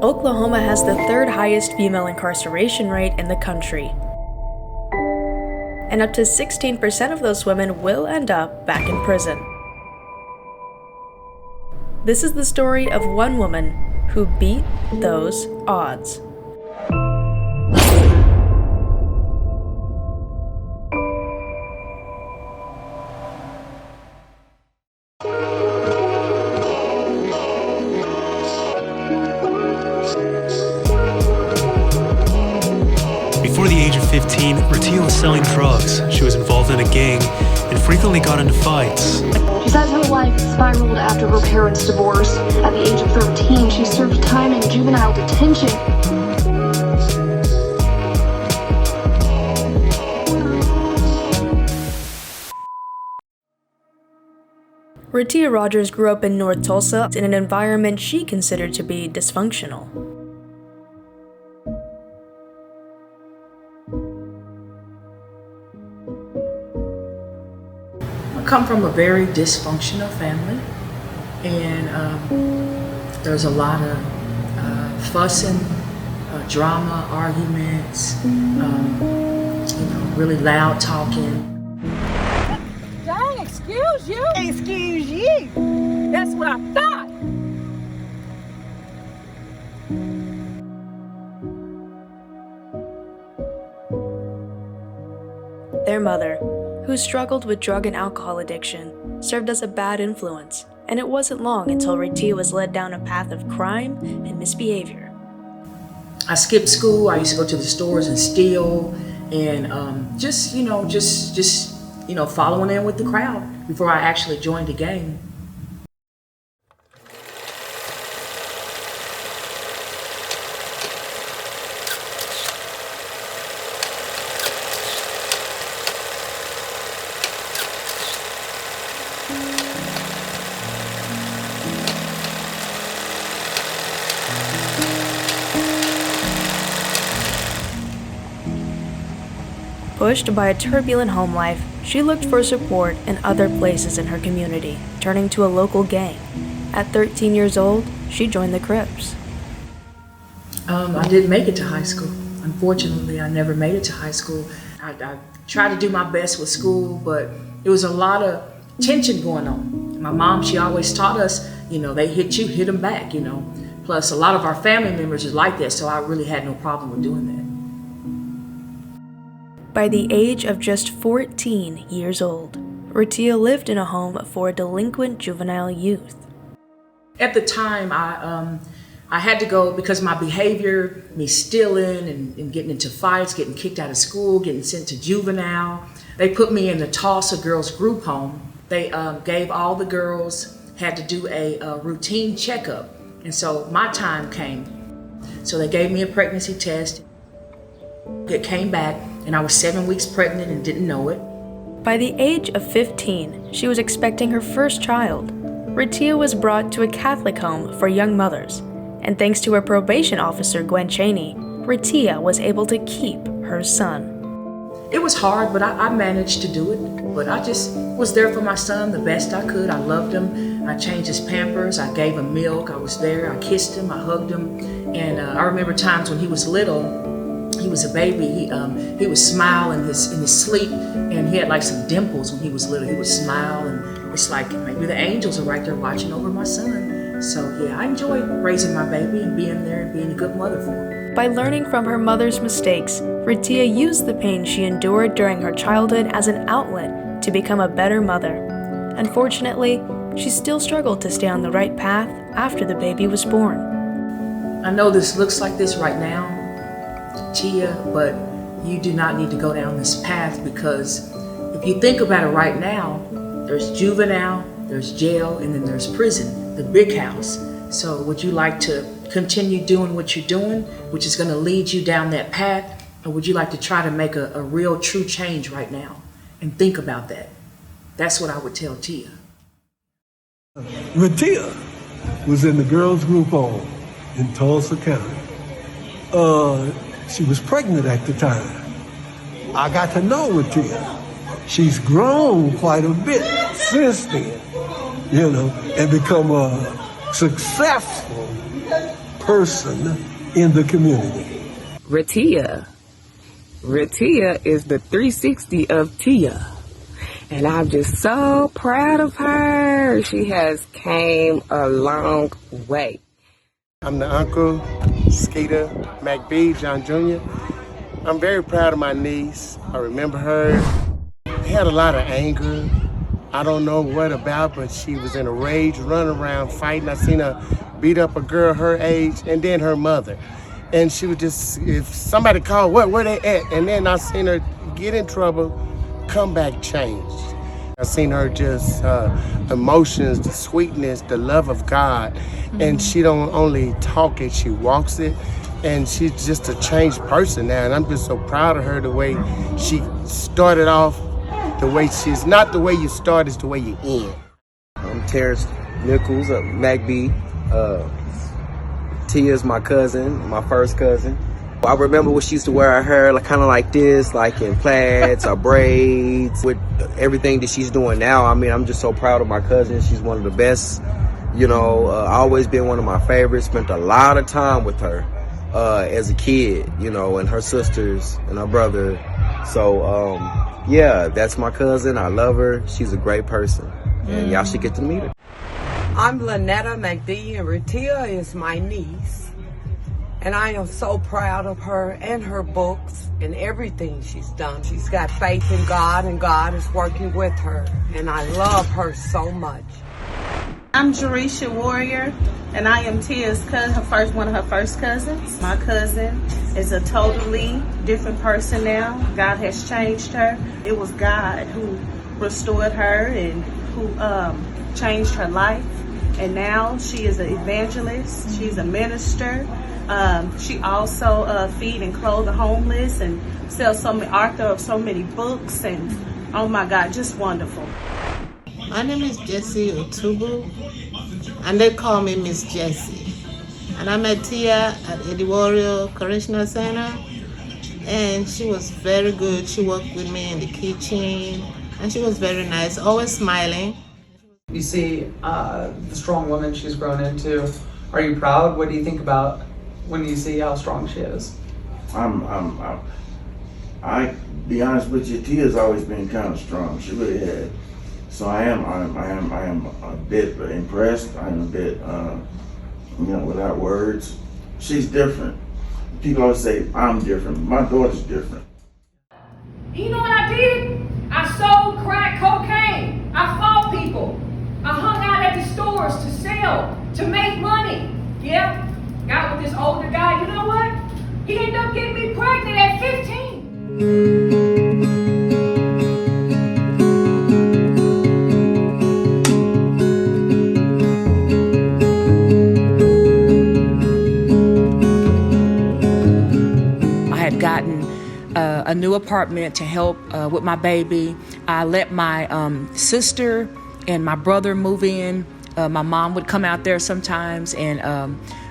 Oklahoma has the third highest female incarceration rate in the country. And up to 16% of those women will end up back in prison. This is the story of one woman who beat those odds. Before the age of 15, Raittia was selling drugs. She was involved in a gang and frequently got into fights. She says her life spiraled after her parents' divorce. At the age of 13, she served time in juvenile detention. Raittia Rogers grew up in North Tulsa in an environment she considered to be dysfunctional. I come from a very dysfunctional family, and there's a lot of fussing, drama, arguments, really loud talking. Dang, excuse you? Excuse you? That's what I thought. Their mother, who struggled with drug and alcohol addiction, served as a bad influence, and it wasn't long until Raittia was led down a path of crime and misbehavior. I skipped school. I used to go to the stores and steal, and just following in with the crowd before I actually joined the gang. Pushed by a turbulent home life, she looked for support in other places in her community, turning to a local gang. At 13 years old, she joined the Crips. I didn't make it to high school. Unfortunately, I never made it to high school. I tried to do my best with school, but there was a lot of tension going on. My mom, she always taught us, they hit you, hit them back, Plus, a lot of our family members are like that, so I really had no problem with doing that. By the age of just 14 years old, Raittia lived in a home for delinquent juvenile youth. At the time, I had to go because my behavior, me stealing and getting into fights, getting kicked out of school, getting sent to juvenile. They put me in the Tulsa girls group home. They gave all the girls, had to do a routine checkup. And so my time came. So they gave me a pregnancy test. It came back, and I was 7 weeks pregnant and didn't know it. By the age of 15, she was expecting her first child. Raittia was brought to a Catholic home for young mothers, and thanks to her probation officer, Gwen Chaney, Raittia was able to keep her son. It was hard, but I managed to do it. But I just was there for my son the best I could. I loved him. I changed his Pampers. I gave him milk. I was there. I kissed him. I hugged him. And I remember times when he was little. He was a baby. He would smile in his sleep, and he had like some dimples when he was little. He would smile, and it's like maybe the angels are right there watching over my son. So yeah, I enjoyed raising my baby and being there and being a good mother for him. By learning from her mother's mistakes, Raittia used the pain she endured during her childhood as an outlet to become a better mother. Unfortunately, she still struggled to stay on the right path after the baby was born. I know this looks like this right now, Tia, but you do not need to go down this path, because if you think about it right now, there's juvenile, there's jail, and then there's prison, the big house. So would you like to continue doing what you're doing, which is going to lead you down that path, or would you like to try to make a real true change right now? And think about that. That's what I would tell Tia. Raittia was in the girls' group home in Tulsa County. She was pregnant at the time. I got to know Raittia. She's grown quite a bit since then, and become a successful person in the community. Raittia. Raittia is the 360 of Tia. And I'm just so proud of her. She has came a long way. I'm the uncle, Skeeter McBee, John Jr. I'm very proud of my niece. I remember her. She had a lot of anger. I don't know what about, but she was in a rage, running around fighting. I seen her beat up a girl her age and then her mother. And she would just, if somebody called, where they at? And then I seen her get in trouble, come back changed. I seen her just emotions, the sweetness, the love of God. And she don't only talk it, she walks it. And she's just a changed person now. And I'm just so proud of her, the way she started off, the way she's not the way you start, it's the way you end. I'm Terrence Nichols, McBee. Tia's my cousin, my first cousin. I remember when she used to wear her hair kind of like this, like in plaids or braids. With everything that she's doing now, I mean, I'm just so proud of my cousin. She's one of the best, always been one of my favorites. Spent a lot of time with her as a kid, and her sisters and her brother. So, yeah, that's my cousin. I love her. She's a great person. And y'all should get to meet her. I'm Lynetta McDee, and Raittia is my niece. And I am so proud of her and her books and everything she's done. She's got faith in God, and God is working with her. And I love her so much. I'm Jerisha Warrior, and I am Tia's cousin, one of her first cousins. My cousin is a totally different person now. God has changed her. It was God who restored her and who changed her life. And now she is an evangelist. She's a minister. She also feed and clothe the homeless and sells author of so many books. And oh my God, just wonderful. My name is Jessie Otubu, and they call me Miss Jessie. And I met Tia at Edwardo Correctional Center, and she was very good. She worked with me in the kitchen, and she was very nice, always smiling. You see the strong woman she's grown into. Are you proud? What do you think about when you see how strong she is? I be honest with you, Tia's always been kind of strong. She really had. So I am a bit impressed. I'm a bit, without words. She's different. People always say I'm different. My daughter's different. You know what I did? I sold crack cocaine. I fought people. I hung out at the stores to sell, to make money. Yeah, got with this older guy. You know what? He ended up getting me pregnant at 15. Gotten a new apartment to help with my baby. I let my sister and my brother move in. My mom would come out there sometimes and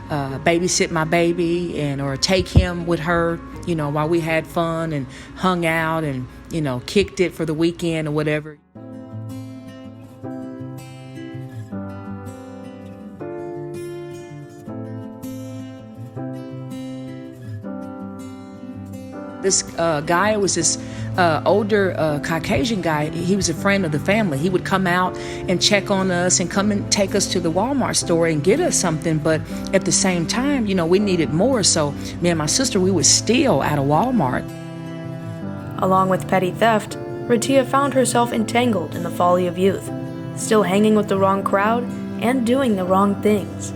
babysit my baby or take him with her, while we had fun and hung out and, kicked it for the weekend or whatever. This guy was this older Caucasian guy. He was a friend of the family. He would come out and check on us and come and take us to the Walmart store and get us something. But at the same time, we needed more. So me and my sister, we would steal out of Walmart. Along with petty theft, Raittia found herself entangled in the folly of youth, still hanging with the wrong crowd and doing the wrong things.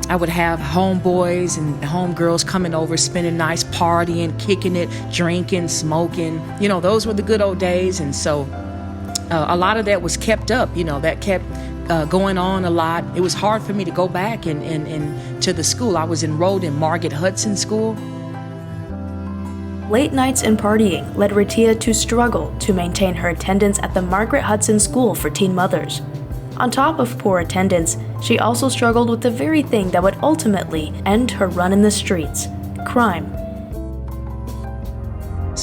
I would have homeboys and homegirls coming over, spending nice, partying, kicking it, drinking, smoking. Those were the good old days. And so a lot of that was kept up, that kept going on a lot. It was hard for me to go back and to the school. I was enrolled in Margaret Hudson School. Late nights and partying led Raittia to struggle to maintain her attendance at the Margaret Hudson School for Teen Mothers. On top of poor attendance, she also struggled with the very thing that would ultimately end her run in the streets: crime.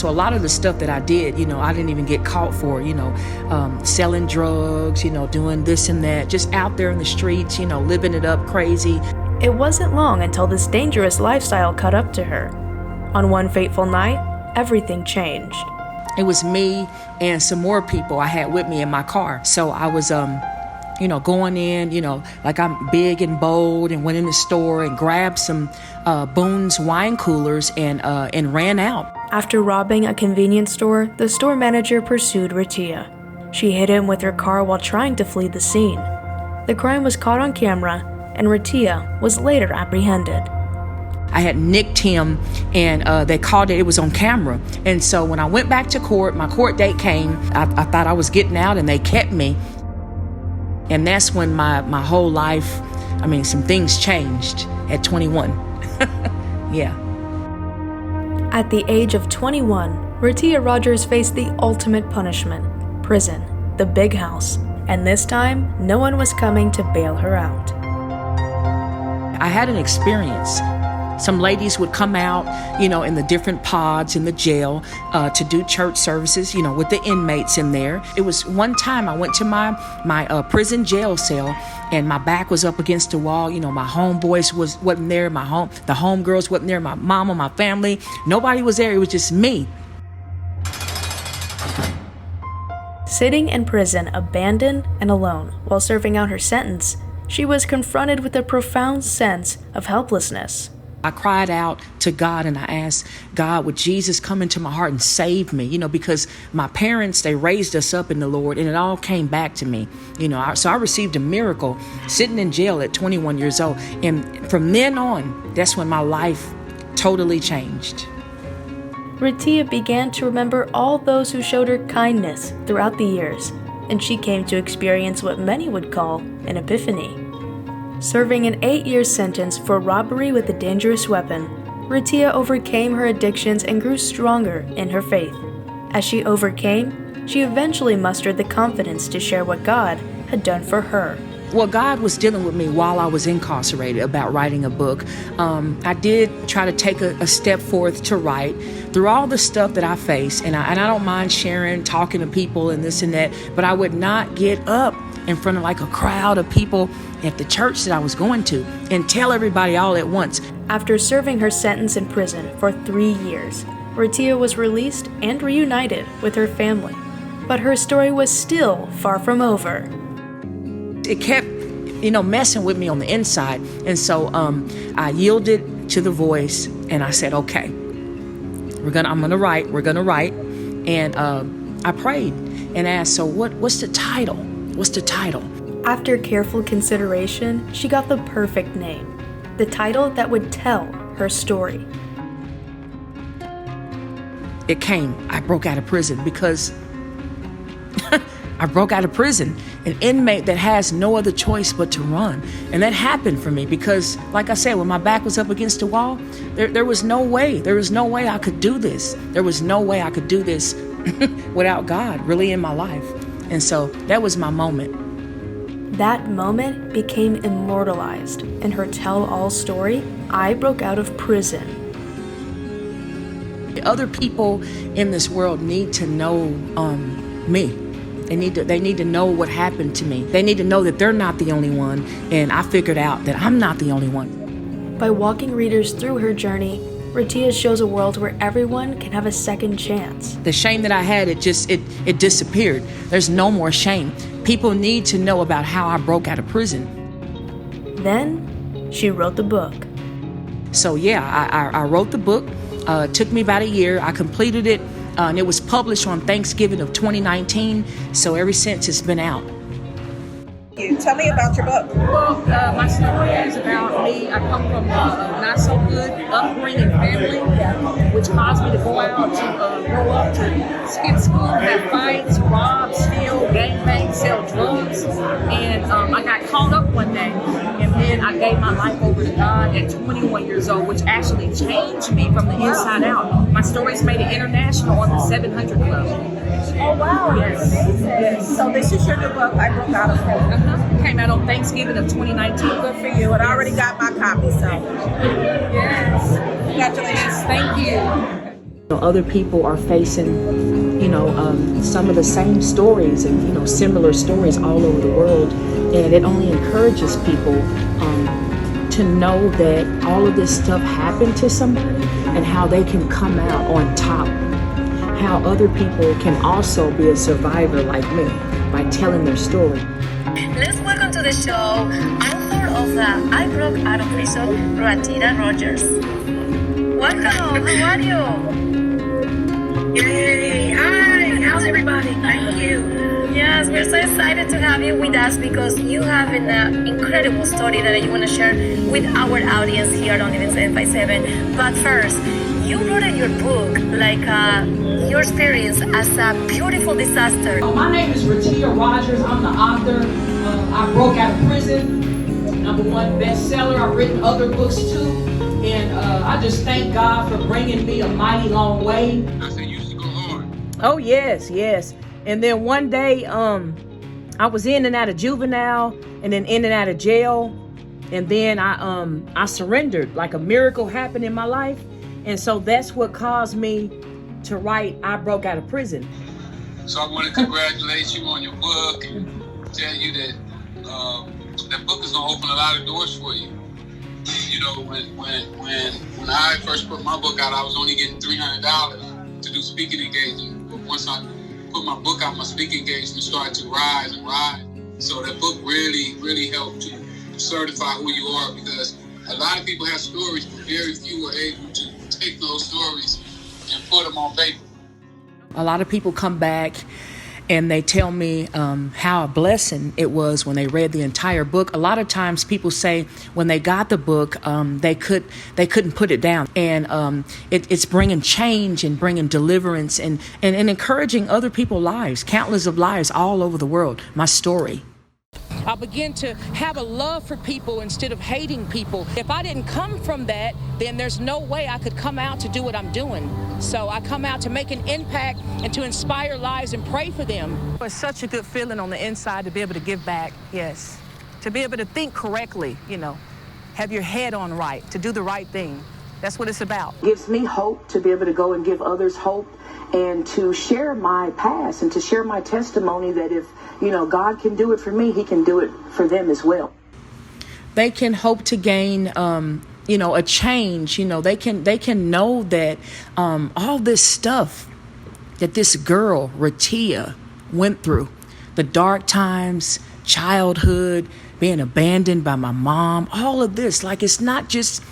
So a lot of the stuff that I did, I didn't even get caught for, selling drugs, doing this and that, just out there in the streets, living it up crazy. It wasn't long until this dangerous lifestyle caught up to her. On one fateful night, everything changed. It was me and some more people I had with me in my car. So I was, going in, like I'm big and bold, and went in the store and grabbed some Boone's wine coolers and ran out. After robbing a convenience store, the store manager pursued Raittia. She hit him with her car while trying to flee the scene. The crime was caught on camera, and Raittia was later apprehended. I had nicked him, and they called it was on camera. And so when I went back to court, my court date came, I thought I was getting out, and they kept me. And that's when my whole life, some things changed at 21. Yeah. At the age of 21, Raittia Rogers faced the ultimate punishment, prison, the big house. And this time, no one was coming to bail her out. I had an experience. Some ladies would come out, in the different pods in the jail to do church services, with the inmates in there. It was one time I went to my prison jail cell, and my back was up against the wall. My homeboys wasn't there. The homegirls wasn't there. My mama, my family, nobody was there. It was just me. Sitting in prison, abandoned and alone, while serving out her sentence, she was confronted with a profound sense of helplessness. I cried out to God, and I asked God, would Jesus come into my heart and save me? Because my parents, they raised us up in the Lord, and it all came back to me. So I received a miracle sitting in jail at 21 years old. And from then on, that's when my life totally changed. Raittia began to remember all those who showed her kindness throughout the years, and she came to experience what many would call an epiphany. Serving an 8-year sentence for robbery with a dangerous weapon, Raittia overcame her addictions and grew stronger in her faith. As she overcame, she eventually mustered the confidence to share what God had done for her. Well, God was dealing with me while I was incarcerated about writing a book. I did try to take a step forth to write through all the stuff that I faced, and I don't mind sharing, talking to people and this and that, but I would not get up in front of like a crowd of people at the church that I was going to and tell everybody all at once. After serving her sentence in prison for 3 years, Raittia was released and reunited with her family. But her story was still far from over. It kept, messing with me on the inside. And so I yielded to the voice, and I said, okay, we're gonna write. And I prayed and asked, so what's the title? What's the title? After careful consideration, she got the perfect name, the title that would tell her story. It came, I broke out of prison, because I broke out of prison, an inmate that has no other choice but to run. And that happened for me because, like I said, when my back was up against the wall, there was no way. There was no way I could do this. There was no way I could do this without God really in my life. And so that was my moment. That moment became immortalized in her tell-all story, I Broke Out of Prison. Other people in this world need to know me. They need to know what happened to me. They need to know that they're not the only one, and I figured out that I'm not the only one. By walking readers through her journey, Raittia shows a world where everyone can have a second chance. The shame that I had, it disappeared. There's no more shame. People need to know about how I broke out of prison. Then she wrote the book. So yeah, I wrote the book. It took me about a year. I completed it, and it was published on Thanksgiving of 2019. So ever since, it's been out. Tell me about your book. Well, my story is about me. I come from a not so good upbringing family, which caused me to go out to grow up to skip school, have fights, rob, steal, gangbang, sell drugs. And I got caught up one day, and then I gave my life over to God at 21 years old, which actually changed me from the inside out. My story's made it international on the 700 Club. Oh wow, yes. Amazing. Yes. So this is your new book, I Broke Out of Prison. Came out on Thanksgiving of 2019. Good for you, and I already got my copy, so. Yes. Congratulations. Thank you. Other people are facing, some of the same stories and, similar stories all over the world. And it only encourages people to know that all of this stuff happened to somebody and how they can come out on top. How other people can also be a survivor like me by telling their story. Let's welcome to the show author of the I Broke Out of Prison, Raittia Rogers. Welcome, how are you? Yay, hi, how's everybody? Thank you. Yes, we're so excited to have you with us because you have an incredible story that you want to share with our audience here on Even 757. But first, you wrote in your book, your experience as a beautiful disaster. My name is Raittia Rogers. I'm the author of I Broke Out of Prison, #1 bestseller. I've written other books too. And I just thank God for bringing me a mighty long way. Oh, yes. And then one day, I was in and out of juvenile and then in and out of jail. And then I surrendered, like a miracle happened in my life. And so that's what caused me to write I Broke Out of Prison. So I want to congratulate you on your book and tell you that that book is going to open a lot of doors for you. When I first put my book out, I was only getting $300 to do speaking engagement. But once I put my book out, my speaking engagement started to rise and rise. So that book really helped to certify who you are, because a lot of people have stories, but very few are able to take those stories and put them on paper. A lot of people come back and they tell me how a blessing it was when they read the entire book. A lot of times people say when they got the book, they couldn't put it down. And it's bringing change and bringing deliverance and encouraging other people's lives, countless of lives all over the world. My story. I began to have a love for people instead of hating people. If I didn't come from that, then there's no way I could come out to do what I'm doing. So I come out to make an impact and to inspire lives and pray for them. It's such a good feeling on the inside to be able to give back, yes. To be able to think correctly, have your head on right, to do the right thing. That's what it's about. It gives me hope to be able to go and give others hope and to share my past and to share my testimony that if, God can do it for me, he can do it for them as well. They can hope to gain, a change. They can know that all this stuff that this girl, Raittia, went through, the dark times, childhood, being abandoned by my mom, all of this, it's not just...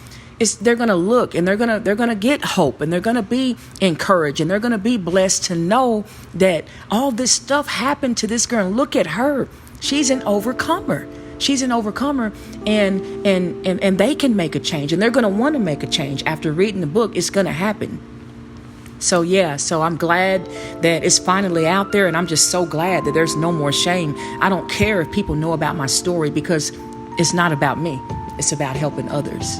they're going to look and they're going to get hope and they're going to be encouraged and they're going to be blessed to know that all this stuff happened to this girl. And look at her. She's an overcomer. And they can make a change and they're going to want to make a change after reading the book. It's going to happen. So I'm glad that it's finally out there, and I'm just so glad that there's no more shame. I don't care if people know about my story because it's not about me. It's about helping others.